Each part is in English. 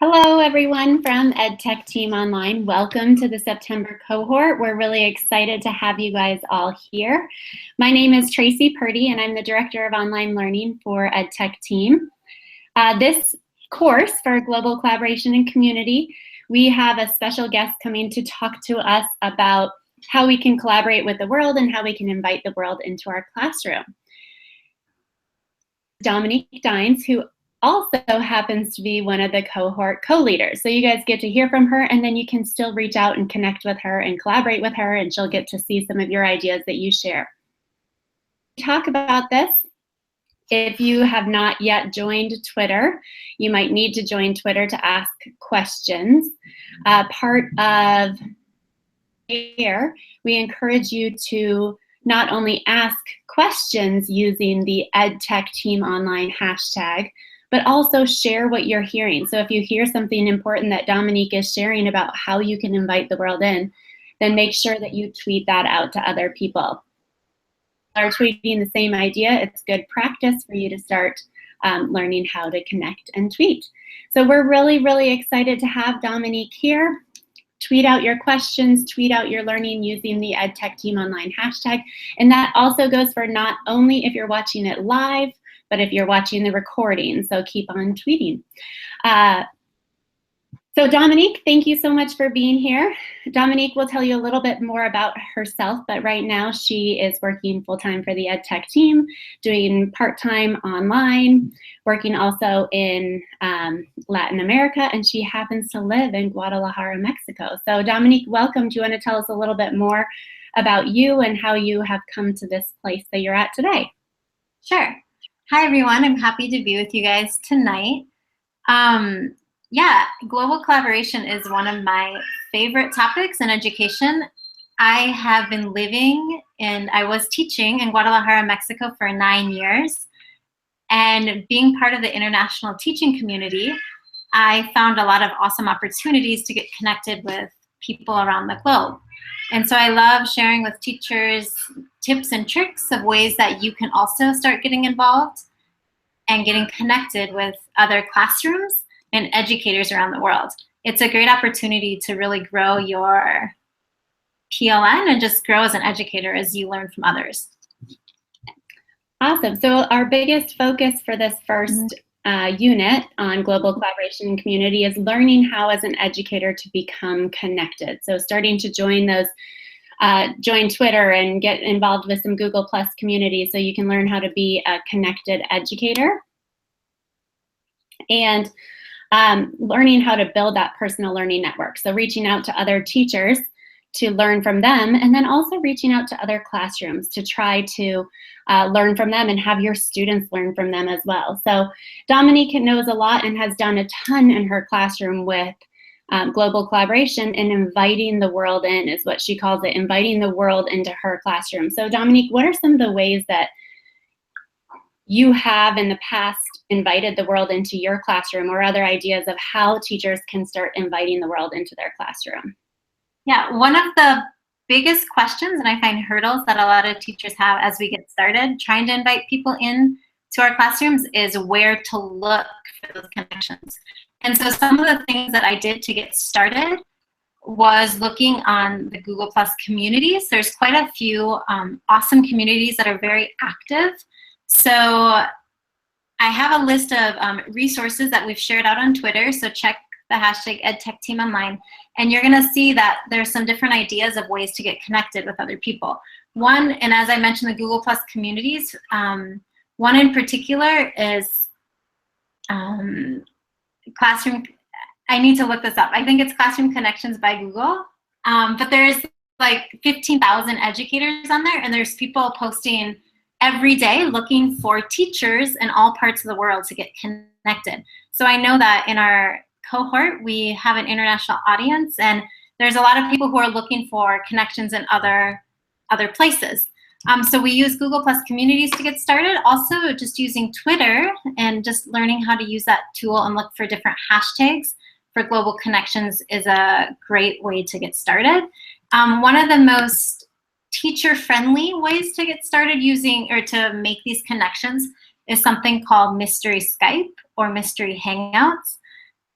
Hello, everyone from EdTech Team Online. Welcome to the September cohort. We're really excited to have you guys all here. My name is Tracy Purdy, and I'm the Director of Online Learning for EdTech Team. This course for Global Collaboration and Community, we have a special guest coming to talk to us about how we can collaborate with the world and how we can invite the world into our classroom. Dominique Dynes, who also happens to be one of the cohort co-leaders. So you guys get to hear from her, and then you can still reach out and connect with her and collaborate with her, and she'll get to see some of your ideas that you share. Talk about this. If you have not yet joined Twitter, you might need to join Twitter to ask questions. Part of here, we encourage you to not only ask questions using the EdTech Team Online hashtag, but also share what you're hearing. So if you hear something important that Dominique is sharing about how you can invite the world in, then make sure that you tweet that out to other people. Are tweeting the same idea, it's good practice for you to start learning how to connect and tweet. So we're really, really excited to have Dominique here. Tweet out your questions, tweet out your learning using the EdTech Team Online hashtag. And that also goes for not only if you're watching it live, but if you're watching the recording, so keep on tweeting. So Dominique, thank you so much for being here. Dominique will tell you a little bit more about herself, but right now she is working full-time for the EdTech team, doing part-time online, working also in Latin America, and she happens to live in Guadalajara, Mexico. So Dominique, welcome. Do you want to tell us a little bit more about you and how you have come to this place that you're at today? Sure. Hi, everyone. I'm happy to be with you guys tonight. Yeah, global collaboration is one of my favorite topics in education. I have been living and I was teaching in Guadalajara, Mexico for 9 years. And being part of the international teaching community, I found a lot of awesome opportunities to get connected with people around the globe. And so I love sharing with teachers tips and tricks of ways that you can also start getting involved and getting connected with other classrooms and educators around the world. It's a great opportunity to really grow your PLN and just grow as an educator as you learn from others. Awesome. So our biggest focus for this first unit on global collaboration and community is learning how as an educator to become connected. So starting to join those, join Twitter and get involved with some Google Plus community so you can learn how to be a connected educator. And learning how to build that personal learning network. So reaching out to other teachers to learn from them, and then also reaching out to other classrooms to try to learn from them and have your students learn from them as well. So Dominique knows a lot and has done a ton in her classroom with global collaboration, and inviting the world in is what she calls it, inviting the world into her classroom. So Dominique, what are some of the ways that you have in the past invited the world into your classroom, or other ideas of how teachers can start inviting the world into their classroom? Yeah, one of the biggest questions, and I find hurdles that a lot of teachers have as we get started trying to invite people in to our classrooms, is where to look for those connections. And so some of the things that I did to get started was looking on the Google Plus communities. There's quite a few awesome communities that are very active. So I have a list of resources that we've shared out on Twitter, so check the hashtag EdTechTeamOnline, and you're gonna see that there's some different ideas of ways to get connected with other people. One, and as I mentioned, the Google Plus communities, one in particular is Classroom, I need to look this up. I think it's Classroom Connections by Google, but there's like 15,000 educators on there, and there's people posting every day looking for teachers in all parts of the world to get connected. So I know that in our cohort, we have an international audience, and there's a lot of people who are looking for connections in other places. So we use Google Plus communities to get started. Also just using Twitter and just learning how to use that tool and look for different hashtags for global connections is a great way to get started. One of the most teacher-friendly ways to get started using or to make these connections is something called Mystery Skype or Mystery Hangouts.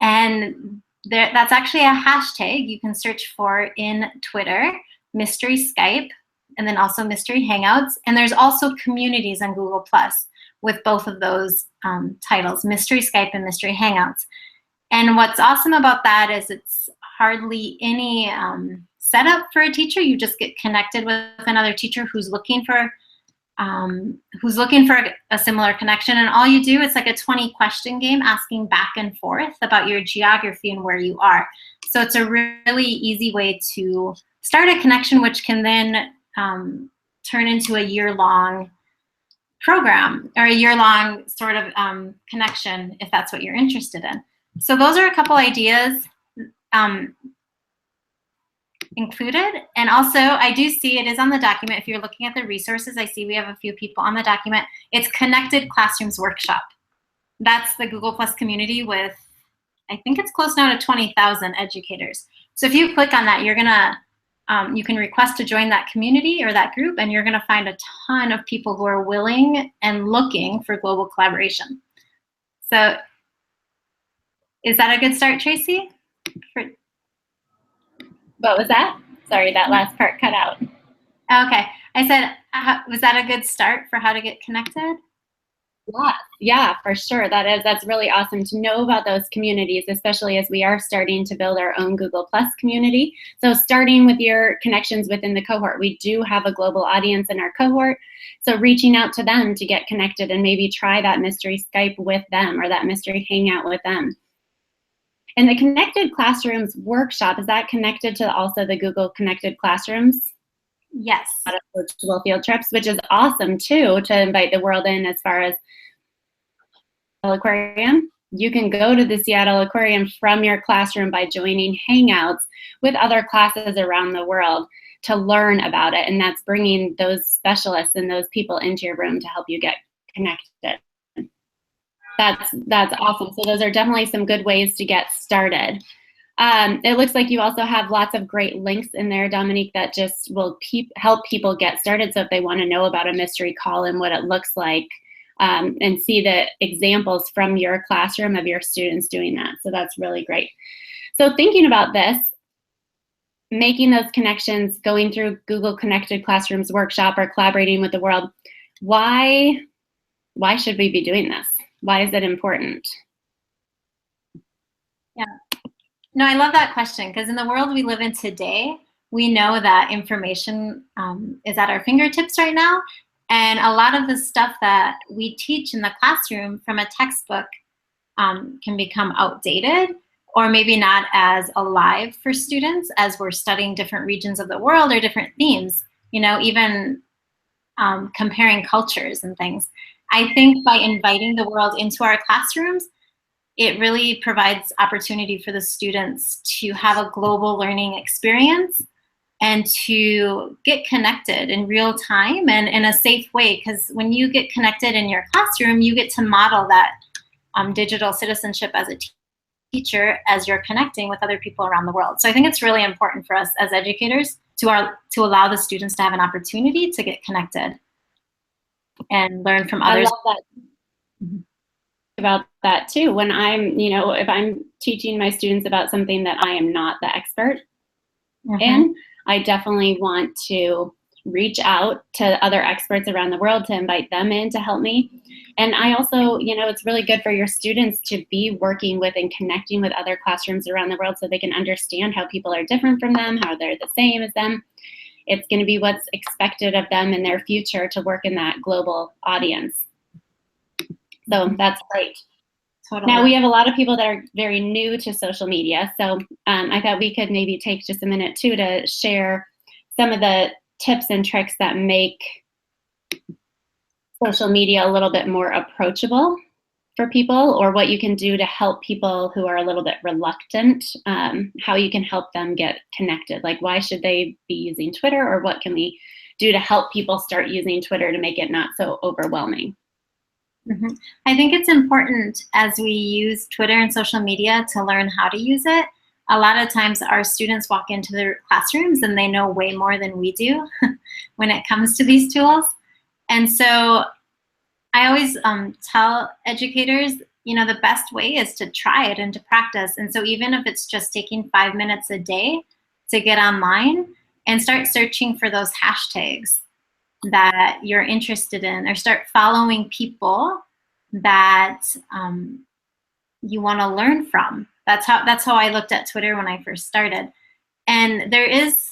And that's actually a hashtag you can search for in Twitter, Mystery Skype, and then also Mystery Hangouts. And there's also communities on Google Plus with both of those titles, Mystery Skype and Mystery Hangouts. And what's awesome about that is it's hardly any setup for a teacher. You just get connected with another teacher who's looking for a similar connection. And all you do is like a 20-question game asking back and forth about your geography and where you are. So it's a really easy way to start a connection, which can then turn into a year-long program or a year-long sort of connection if that's what you're interested in. So those are a couple ideas included. And also, I do see it is on the document. If you're looking at the resources, I see we have a few people on the document. It's Connected Classrooms Workshop. That's the Google Plus community with, I think it's close now to 20,000 educators. So if you click on that, you're gonna, you can request to join that community or that group, and you're gonna find a ton of people who are willing and looking for global collaboration. So is that a good start, Tracy? What was that? Sorry, that last part cut out. Okay. I said, was that a good start for how to get connected? Yeah, for sure. That's really awesome to know about those communities, especially as we are starting to build our own Google Plus community. So starting with your connections within the cohort, we do have a global audience in our cohort. So reaching out to them to get connected and maybe try that mystery Skype with them or that mystery hangout with them. And the Connected Classrooms workshop, is that connected to also the Google Connected Classrooms? Yes. Virtual field trips, which is awesome too, to invite the world in as far as Aquarium. You can go to the Seattle Aquarium from your classroom by joining Hangouts with other classes around the world to learn about it. And that's bringing those specialists and those people into your room to help you get connected. That's awesome. So those are definitely some good ways to get started. It looks like you also have lots of great links in there, Dominique, that just will help people get started. So if they want to know about a mystery call and what it looks like, and see the examples from your classroom of your students doing that. So that's really great. So thinking about this, making those connections, going through Google Connected Classrooms workshop or collaborating with the world, why should we be doing this? Why is it important? Yeah. No, I love that question, because in the world we live in today, we know that information is at our fingertips right now. And a lot of the stuff that we teach in the classroom from a textbook can become outdated or maybe not as alive for students as we're studying different regions of the world or different themes, you know, even comparing cultures and things. I think by inviting the world into our classrooms, it really provides opportunity for the students to have a global learning experience and to get connected in real time and in a safe way. Because when you get connected in your classroom, you get to model that digital citizenship as a teacher as you're connecting with other people around the world. So I think it's really important for us as educators to allow the students to have an opportunity to get connected and learn from others. I love that. About that too. When I'm, if I'm teaching my students about something that I am not the expert in, I definitely want to reach out to other experts around the world to invite them in to help me. And I also, it's really good for your students to be working with and connecting with other classrooms around the world so they can understand how people are different from them, how they're the same as them. It's going to be what's expected of them in their future to work in that global audience. So that's great. Totally. Now we have a lot of people that are very new to social media. So I thought we could maybe take just a minute too to share some of the tips and tricks that make social media a little bit more approachable for people, or what you can do to help people who are a little bit reluctant, how you can help them get connected. Like, why should they be using Twitter, or what can we do to help people start using Twitter to make it not so overwhelming? I think it's important as we use Twitter and social media to learn how to use it. A lot of times our students walk into their classrooms and they know way more than we do when it comes to these tools. And so I always tell educators, the best way is to try it and to practice. And so even if it's just taking 5 minutes a day to get online and start searching for those hashtags that you're interested in, or start following people that you want to learn from. That's how I looked at Twitter when I first started. And there is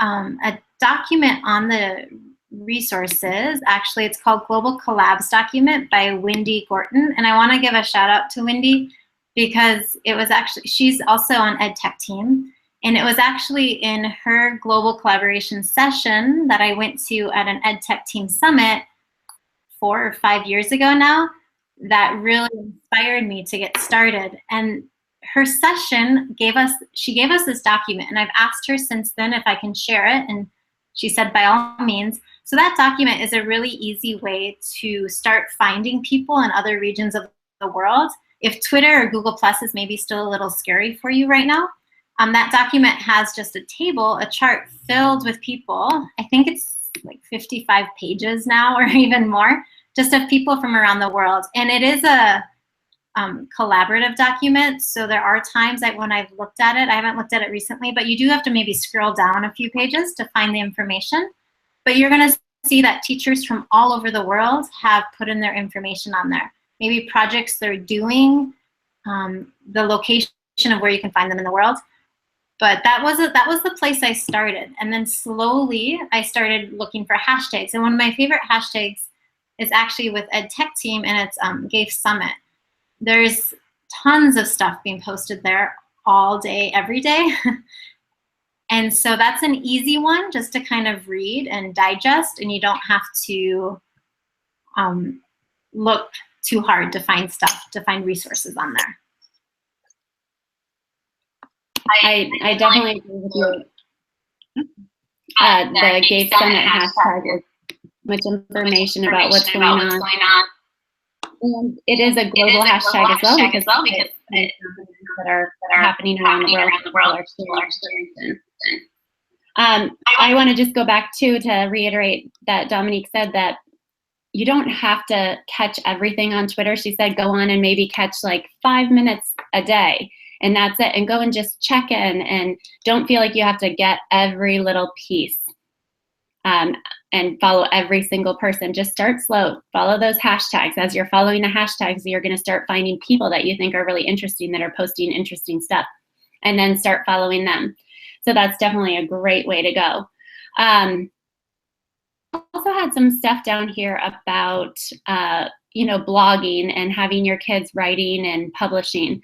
a document on the resources. Actually, it's called Global Collabs Document by Wendy Gorton. And I want to give a shout out to Wendy because it was actually, she's also on EdTech team. And it was actually in her global collaboration session that I went to at an EdTech team summit 4 or 5 years ago now that really inspired me to get started. And her session she gave us this document, and I've asked her since then if I can share it, and she said by all means. So that document is a really easy way to start finding people in other regions of the world. If Twitter or Google Plus is maybe still a little scary for you right now, that document has just a table, a chart filled with people. I think it's like 55 pages now or even more, just of people from around the world. And it is a collaborative document. So there are times that when I've looked at it, I haven't looked at it recently, but you do have to maybe scroll down a few pages to find the information. But you're going to see that teachers from all over the world have put in their information on there. Maybe projects they're doing, the location of where you can find them in the world. But that was the place I started. And then slowly I started looking for hashtags. And one of my favorite hashtags is actually with EdTech team, and it's GAFE Summit. There's tons of stuff being posted there all day, every day. And so that's an easy one just to kind of read and digest, and you don't have to look too hard to find stuff, to find resources on there. I definitely agree with you. The GAFE Summit hashtag is much information about what's going on. And it is a global hashtag as well because things that are happening around the world people are experiencing. I want to just go back to reiterate that Dominique said that you don't have to catch everything on Twitter. She said go on and maybe catch like 5 minutes a day. And that's it. And go and just check in and don't feel like you have to get every little piece and follow every single person. Just start slow. Follow those hashtags. As you're following the hashtags, you're going to start finding people that you think are really interesting that are posting interesting stuff, and then start following them. So that's definitely a great way to go. Also had some stuff down here about blogging and having your kids writing and publishing.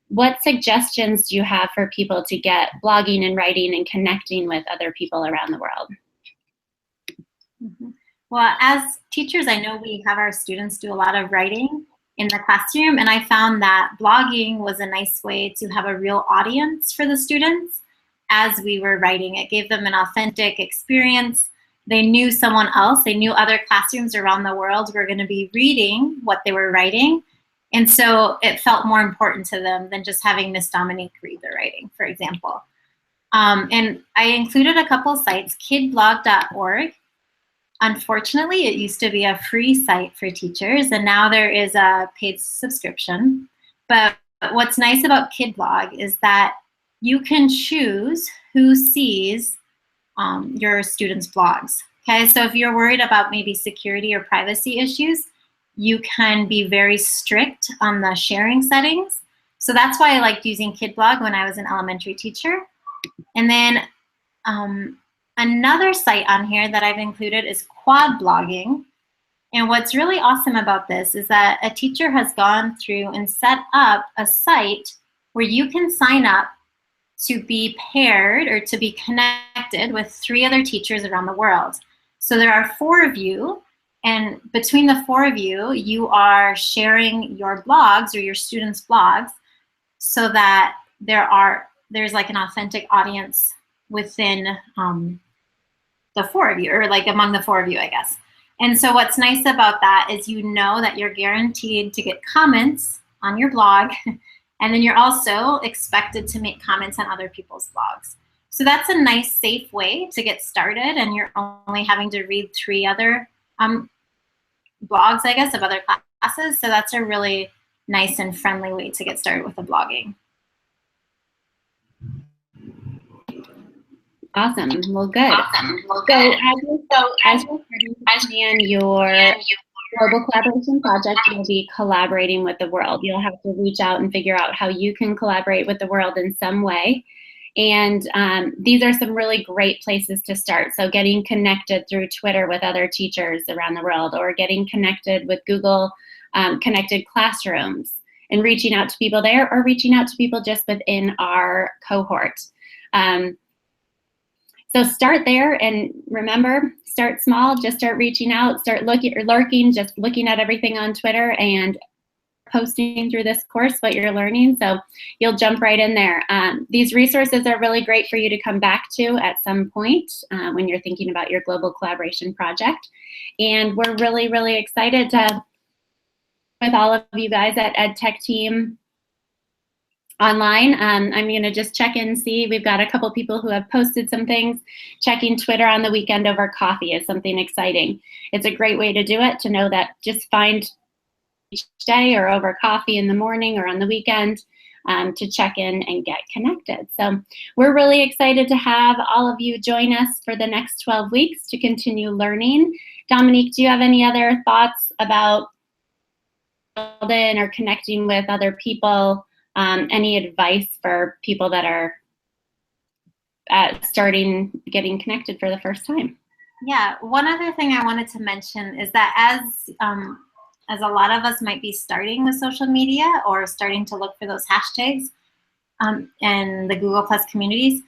What suggestions do you have for people to get blogging and writing and connecting with other people around the world? Mm-hmm. Well, as teachers, I know we have our students do a lot of writing in the classroom, and I found that blogging was a nice way to have a real audience for the students as we were writing. It gave them an authentic experience. They knew someone else. They knew other classrooms around the world were going to be reading what they were writing. And so it felt more important to them than just having Miss Dominique read the writing, for example. And I included a couple sites, kidblog.org. Unfortunately, it used to be a free site for teachers, and now there is a paid subscription. But what's nice about KidBlog is that you can choose who sees your students' blogs. Okay, so if you're worried about maybe security or privacy issues, you can be very strict on the sharing settings. So that's why I liked using KidBlog when I was an elementary teacher. And then another site on here that I've included is Quad Blogging. And what's really awesome about this is that a teacher has gone through and set up a site where you can sign up to be paired or to be connected with 3 other teachers around the world. So there are 4 of you, and between the 4 of you, you are sharing your blogs or your students' blogs so that there's like an authentic audience within the 4 of you, or like among the 4 of you, I guess. And so what's nice about that is you know that you're guaranteed to get comments on your blog, and then you're also expected to make comments on other people's blogs. So that's a nice, safe way to get started, and you're only having to read 3 other blogs, I guess, of other classes. So that's a really nice and friendly way to get started with the blogging. Awesome. Well, good. As you're starting to plan your global collaboration project, you'll be collaborating with the world. You'll have to reach out and figure out how you can collaborate with the world in some way. And these are some really great places to start. So getting connected through Twitter with other teachers around the world, or getting connected with Google Connected Classrooms and reaching out to people there, or reaching out to people just within our cohort. So start there, and remember, start small, just start reaching out, start lurking, just looking at everything on Twitter and posting through this course what you're learning, so you'll jump right in there. These resources are really great for you to come back to at some point when you're thinking about your global collaboration project. And we're really, really excited to with all of you guys at EdTech Team online. I'm going to just check in and see. We've got a couple people who have posted some things. Checking Twitter on the weekend over coffee is something exciting. It's a great way to do it, to know that just find each day or over coffee in the morning or on the weekend to check in and get connected. So we're really excited to have all of you join us for the next 12 weeks to continue learning. Dominique, do you have any other thoughts about building or connecting with other people? Any advice for people that are getting connected for the first time? Yeah, one other thing I wanted to mention is that as a lot of us might be starting with social media or starting to look for those hashtags in the Google Plus communities,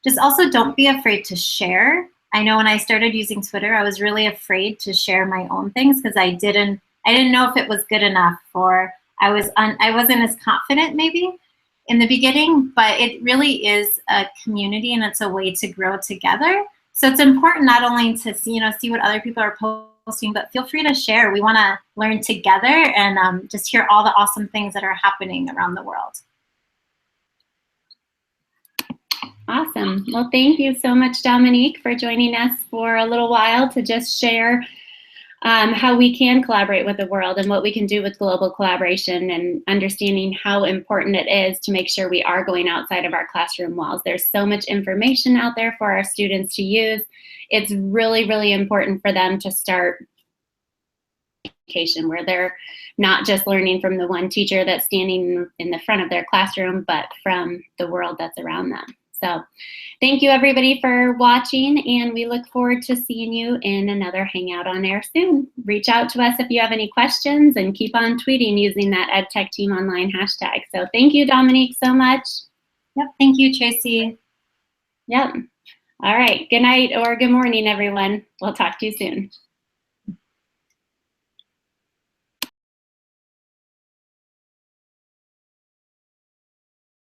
just also don't be afraid to share. I know when I started using Twitter, I was really afraid to share my own things because I didn't know if it was good enough, or I wasn't as confident maybe in the beginning, but it really is a community and it's a way to grow together. So it's important not only to see what other people are posting, but feel free to share. We want to learn together and just hear all the awesome things that are happening around the world. Awesome. Well, thank you so much, Dominique, for joining us for a little while to just share how we can collaborate with the world and what we can do with global collaboration, and understanding how important it is to make sure we are going outside of our classroom walls. There's so much information out there for our students to use. It's really, really important for them to start education where they're not just learning from the one teacher that's standing in the front of their classroom, but from the world that's around them. So thank you everybody for watching, and we look forward to seeing you in another Hangout on Air soon. Reach out to us if you have any questions, and keep on tweeting using that EdTech Team Online hashtag. So thank you, Dominique, so much. Yep, thank you, Tracy. Yep. All right, good night or good morning, everyone. We'll talk to you soon.